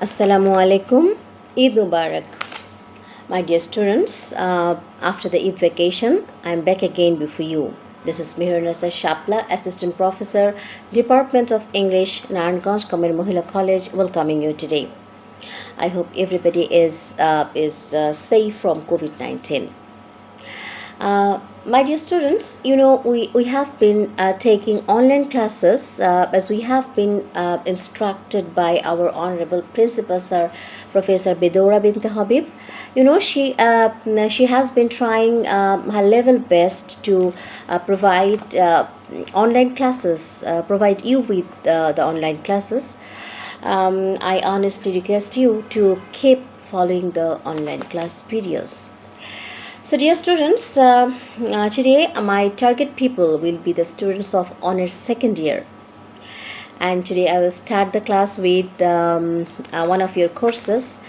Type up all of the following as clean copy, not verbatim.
Assalamu alaikum. Eid Mubarak. My dear students, after the Eid vacation, I am back again before you. This is Mihirnasa Shapla, Assistant Professor, Department of English, য়ণগঞ Kamer Mohila College, welcoming you today. I hope everybody is safe from COVID-19. My dear students, we have been taking online classes as we have been instructed by our Honorable Principal Sir, Professor Bedora bint Habib. She has been trying her level best to provide online classes, provide you with the online classes. I honestly request you to keep following the online class videos. So dear students, today my target people will be the students of honors second year, and today I will start the class with one of your courses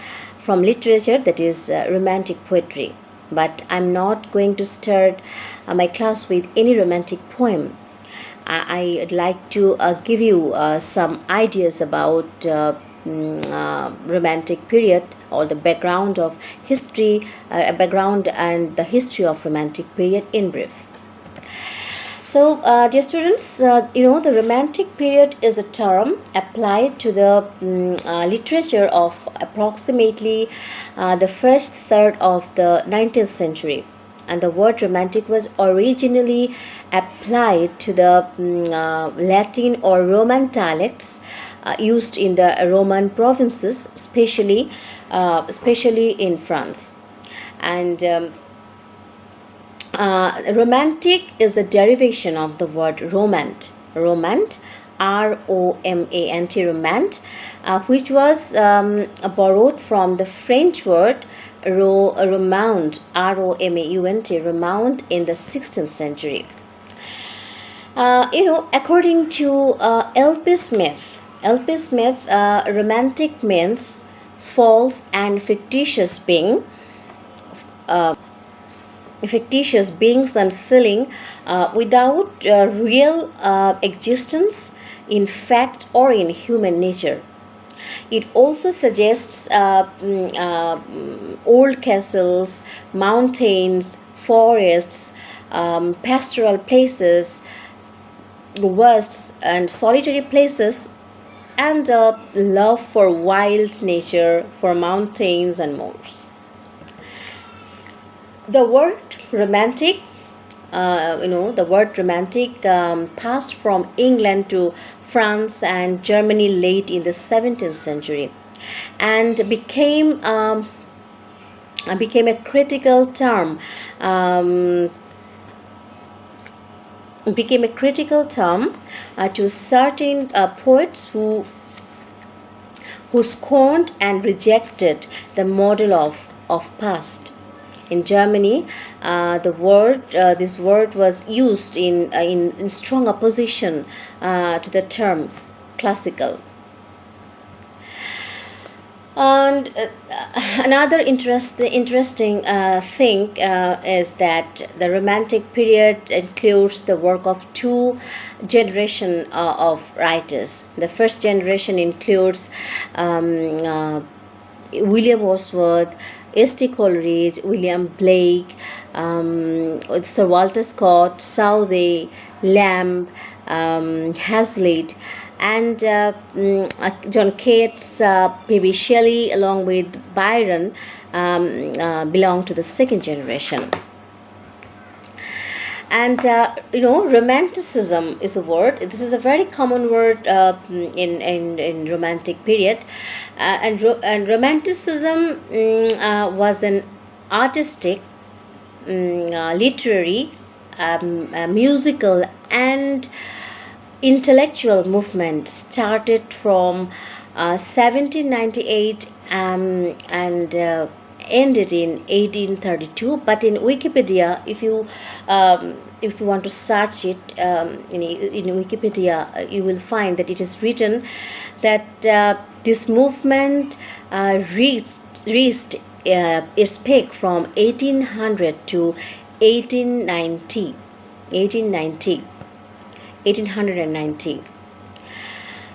from literature, that is romantic poetry. But I'm not going to start my class with any romantic poem. I'd like to give you some ideas about romantic period, or the background of history, background and the history of romantic period in brief. So, dear students, the romantic period is a term applied to the literature of approximately the first third of the 19th century. And the word romantic was originally applied to the Latin or Roman dialects used in the Roman provinces, especially in France. And romantic is a derivation of the word romant, R-O-M-A-N-T, romant, which was borrowed from the French word romaunt, R-O-M-A-U-N-T, romaunt, in the 16th century. According to L.P. Smith, romantic means false and fictitious beings and feeling without real existence in fact or in human nature. It also suggests old castles, mountains, forests, pastoral places, wastes and solitary places, and love for wild nature, for mountains and moors. The word romantic, passed from England to France and Germany late in the 17th century, and became a critical term. To certain poets who scorned and rejected the model of past. In Germany, this word was used in strong opposition to the term classical. And another interesting thing is that the romantic period includes the work of two generations of writers. The first generation includes William Wordsworth, S.T. Coleridge, William Blake, Sir Walter Scott, Southey, Lamb, Hazlitt, and John Keats, P.B. Shelley, along with Byron, belong to the second generation. And romanticism is a word. This is a very common word in romantic period, and romanticism was an artistic, literary, musical, and intellectual movement started from 1798 and ended in 1832. But in Wikipedia, if you want to search it in Wikipedia, you will find that it is written that this movement reached its peak from 1800 to 1890.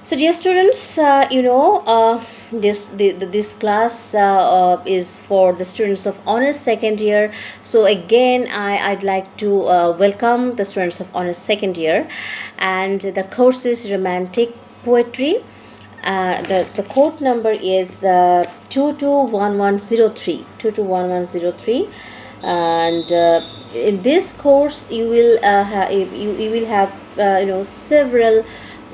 So, dear students, this class is for the students of honors second year. So again, I'd like to welcome the students of honors second year, and the course is romantic poetry. The code number is 221103, 221103, and in this course you will you will have several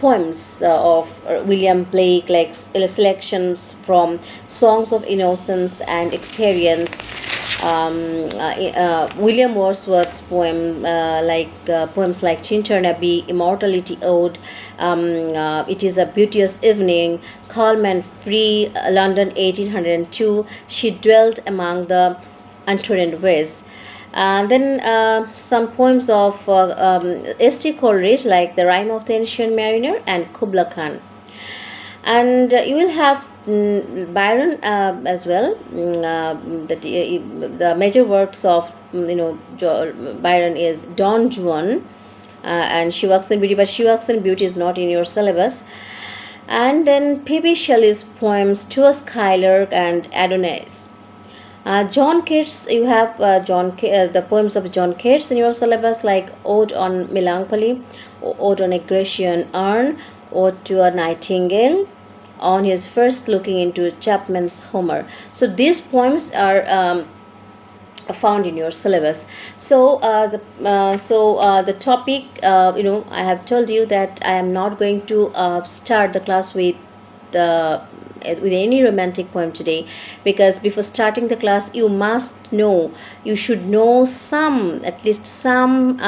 poems of William Blake, like selections from Songs of Innocence and Experience, William Wordsworth's poems like Chinchornaby, Immortality Ode, It Is a Beauteous Evening, Calm and Free, London 1802, She Dwelt Among the Untrodden Ways. Then some poems of S.T. Coleridge, like The Rime of the Ancient Mariner and Kubla Khan. And you will have Byron as well. The major works of Byron is Don Juan and She Walks in Beauty, but She Walks in Beauty is not in your syllabus. And then P.B. Shelley's poems To a Skylark and Adonais. John Keats, you have the poems of John Keats in your syllabus, like Ode on Melancholy, Ode on a Grecian Urn, Ode to a Nightingale, On His First Looking into Chapman's Homer. So these poems are found in your syllabus. So the topic, I have told you that I am not going to start the class with any romantic poem today, because before starting the class you should know at least some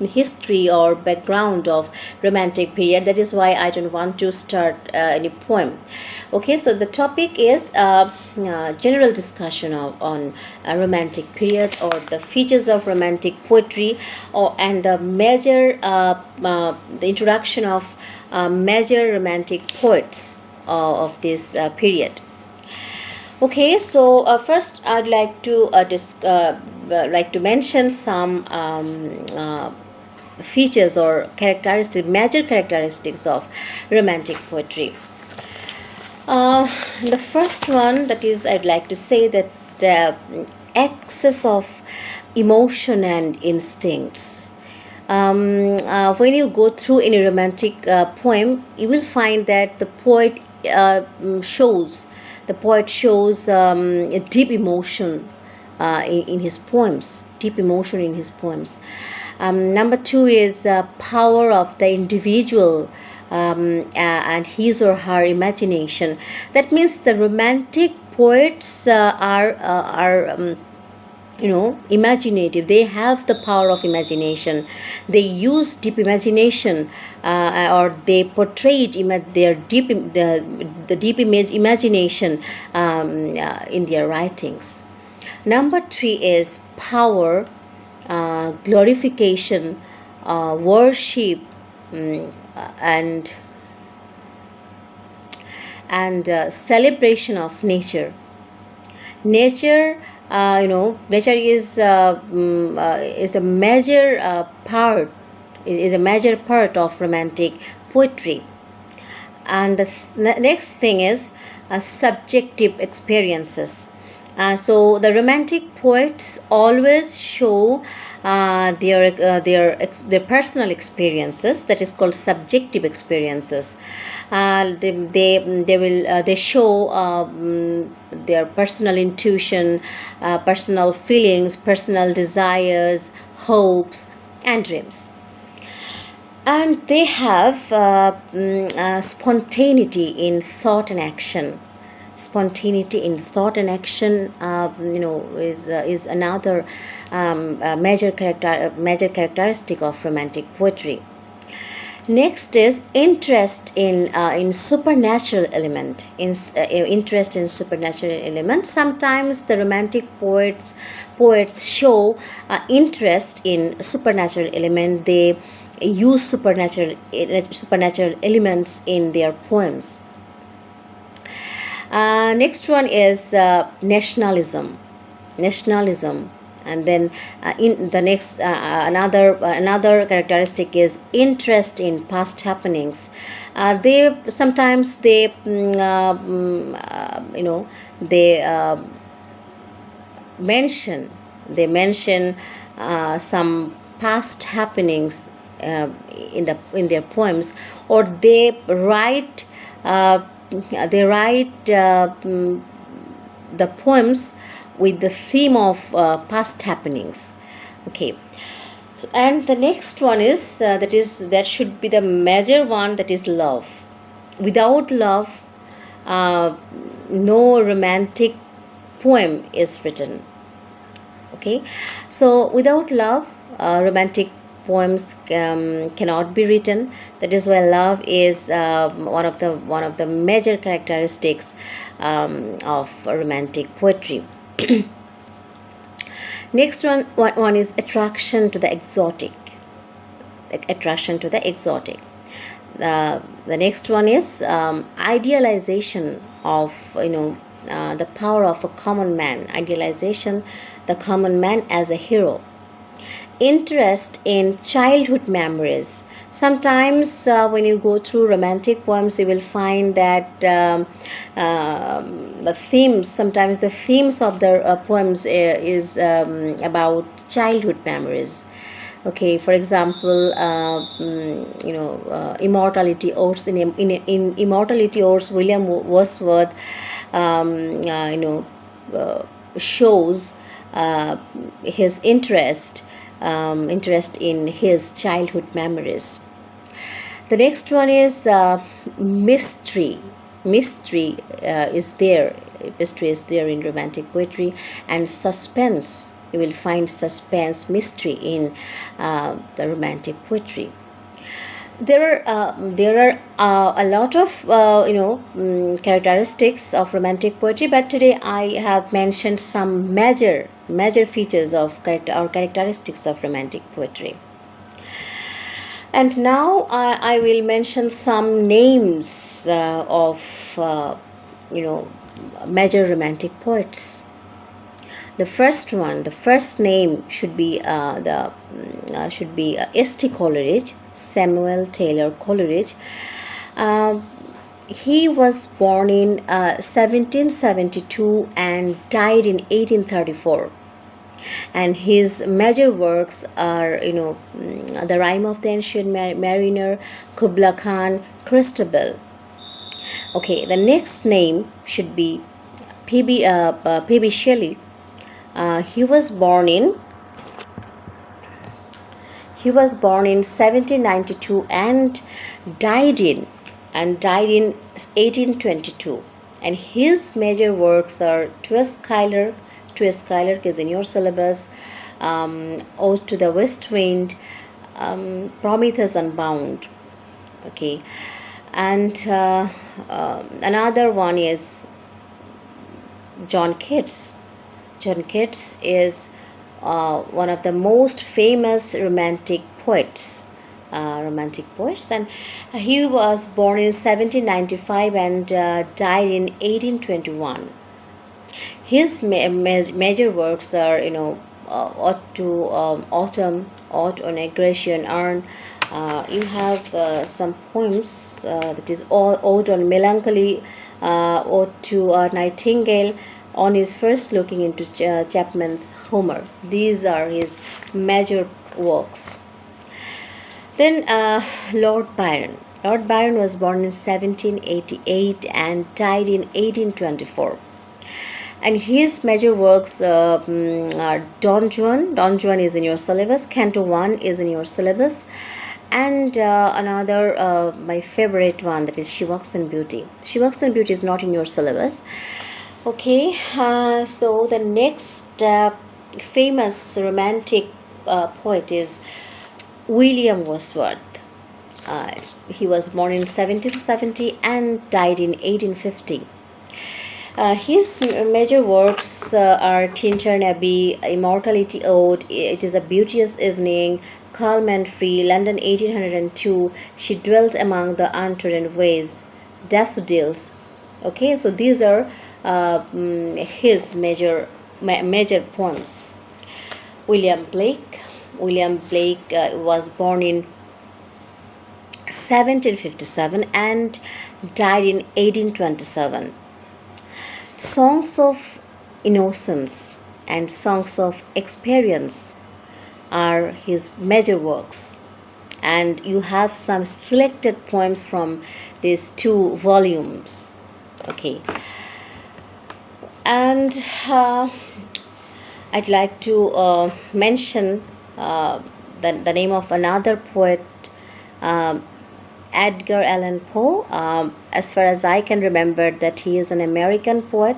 history or background of romantic period. That is why I don't want to start any poem. Okay, so the topic is general discussion on a romantic period, or the features of romantic poetry, and the introduction of major romantic poets of this period. Okay, so first I'd like to mention some features or major characteristics of romantic poetry. The first one, that is, I'd like to say that excess of emotion and instincts. When you go through any romantic poem, you will find that the poet shows a deep emotion in his poems. Number two is power of the individual and his or her imagination. That means the romantic poets are imaginative. They have the power of imagination. They use deep imagination, or they portray their deep imagination in their writings. Number three is power, glorification, worship, and celebration of nature. Nature is a major part of romantic poetry. And the next thing is subjective experiences. So the romantic poets always show their personal experiences. That is called subjective experiences. They show their personal intuition, personal feelings, personal desires, hopes, and dreams. And they have spontaneity in thought and action. Spontaneity in thought and action, is another major characteristic of romantic poetry. Next is interest in supernatural element. Interest in supernatural element. Sometimes the romantic poets show interest in supernatural element. They use supernatural elements in their poems. Next one is nationalism. And then in the next another characteristic is interest in past happenings. They sometimes they they mention some past happenings in their poems, or they write the poems with the theme of past happenings. Okay. And the next one is that should be the major one, that is love. Without love, no romantic poem is written. Okay, so without love, romantic poems cannot be written. That is why love is one of the major characteristics of romantic poetry. Next one is attraction to the exotic. Attraction to the exotic. The next one is idealization of the power of a common man. Idealization, the common man as a hero. Interest in childhood memories. Sometimes when you go through romantic poems, you will find that sometimes the themes of the poems is about childhood memories. Okay, for example, immortality odes. In immortality odes, William Wordsworth shows his interest in his childhood memories. The next one is mystery. Mystery is there in romantic poetry, and suspense. You will find suspense, mystery in the romantic poetry. There are a lot of characteristics of romantic poetry, but today I have mentioned some major features of characteristics of romantic poetry. And now I will mention some names of major romantic poets. The first name should be S.T. Coleridge, Samuel Taylor Coleridge. He was born in 1772 and died in 1834. And his major works are, The Rime of the Ancient Mariner, Kubla Khan, Christabel. Okay, the next name should be P.B. Shelley. He was born in 1792 and died in 1822. And his major works are To Skylark is in your syllabus, Ode to the West Wind, Prometheus Unbound. Okay, and another one is John Keats. John Keats is one of the most famous romantic poets, and he was born in 1795 and died in 1821. His major works are, Ode to Autumn, Ode on a Grecian Urn. You have some poems, that is Ode on Melancholy, Ode to a Nightingale, On His First Looking into Chapman's Homer. These are his major works. Then Lord Byron. Lord Byron was born in 1788 and died in 1824. And his major works are Don Juan. Don Juan is in your syllabus. Canto 1 is in your syllabus. And another, my favorite one, that is She Walks in Beauty. She Walks in Beauty is not in your syllabus. Okay, so the next famous romantic poet is William Wordsworth. He was born in 1770 and died in 1850. His major works are Tintern Abbey, Immortality Ode, It Is a Beauteous Evening, Calm and Free, London 1802, She Dwelt Among the Untrodden Ways, Daffodils. Okay, so these are his major poems. William Blake. William Blake was born in 1757 and died in 1827. Songs of Innocence and Songs of Experience are his major works, and you have some selected poems from these two volumes. Okay, and I'd like to mention the name of another poet, Edgar Allan Poe. As far as I can remember, that he is an American poet.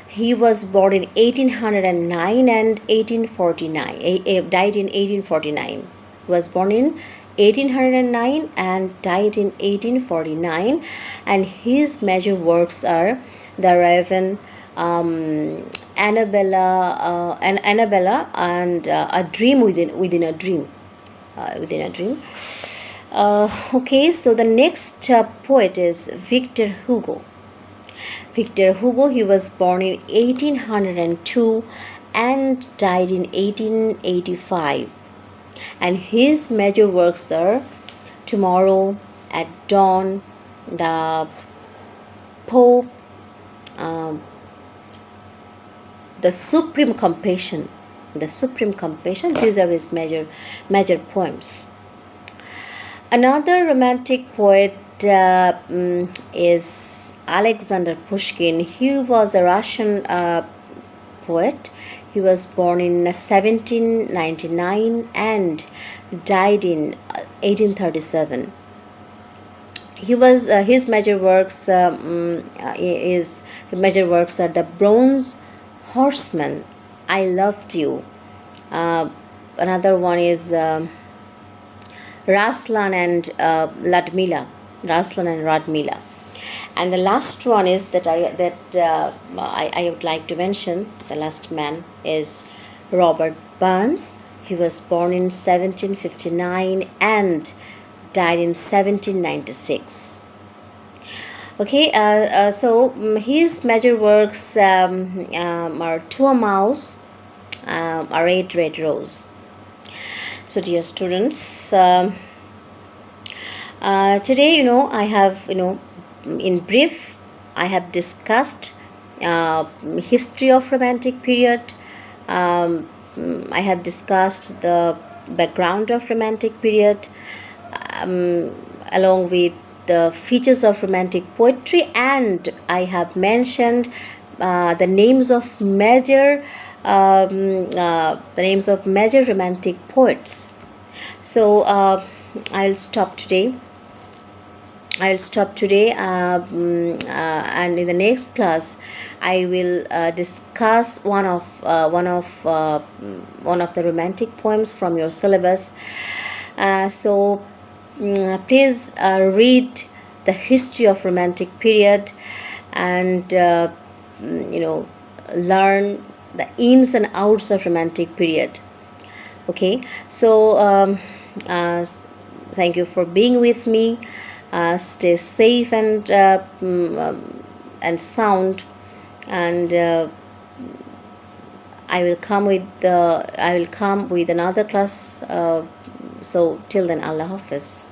He was born in 1809 and 1849. Died in 1849. Was born in 1809 and died in 1849. And his major works are The Raven, Annabella, and A Dream Within a Dream. Okay, so the next poet is Victor Hugo. Victor Hugo, he was born in 1802 and died in 1885. And his major works are Tomorrow, At Dawn, The Pope, The Supreme Compassion. These are his major poems. Another romantic poet is Alexander Pushkin. He was a Russian poet. He was born in 1799 and died in 1837. His major works are The Bronze Horseman, I Loved You. Another one is Raslan and Radmila. And the last one is that I would like to mention. The last man is Robert Burns. He was born in 1759 and died in 1796. Okay, so his major works are To a Mouse, A Red Red Rose. So dear students, today I have in brief I have discussed history of Romantic period. I have discussed the background of Romantic period, along with the features of Romantic poetry, and I have mentioned the names of major Romantic poets. So I'll stop today. And in the next class, I will discuss one of the Romantic poems from your syllabus. So please read the history of Romantic period and learn the ins and outs of Romantic period. Okay, so thank you for being with me. Stay safe and sound, and I will come with another class. So till then, Allah Hafiz.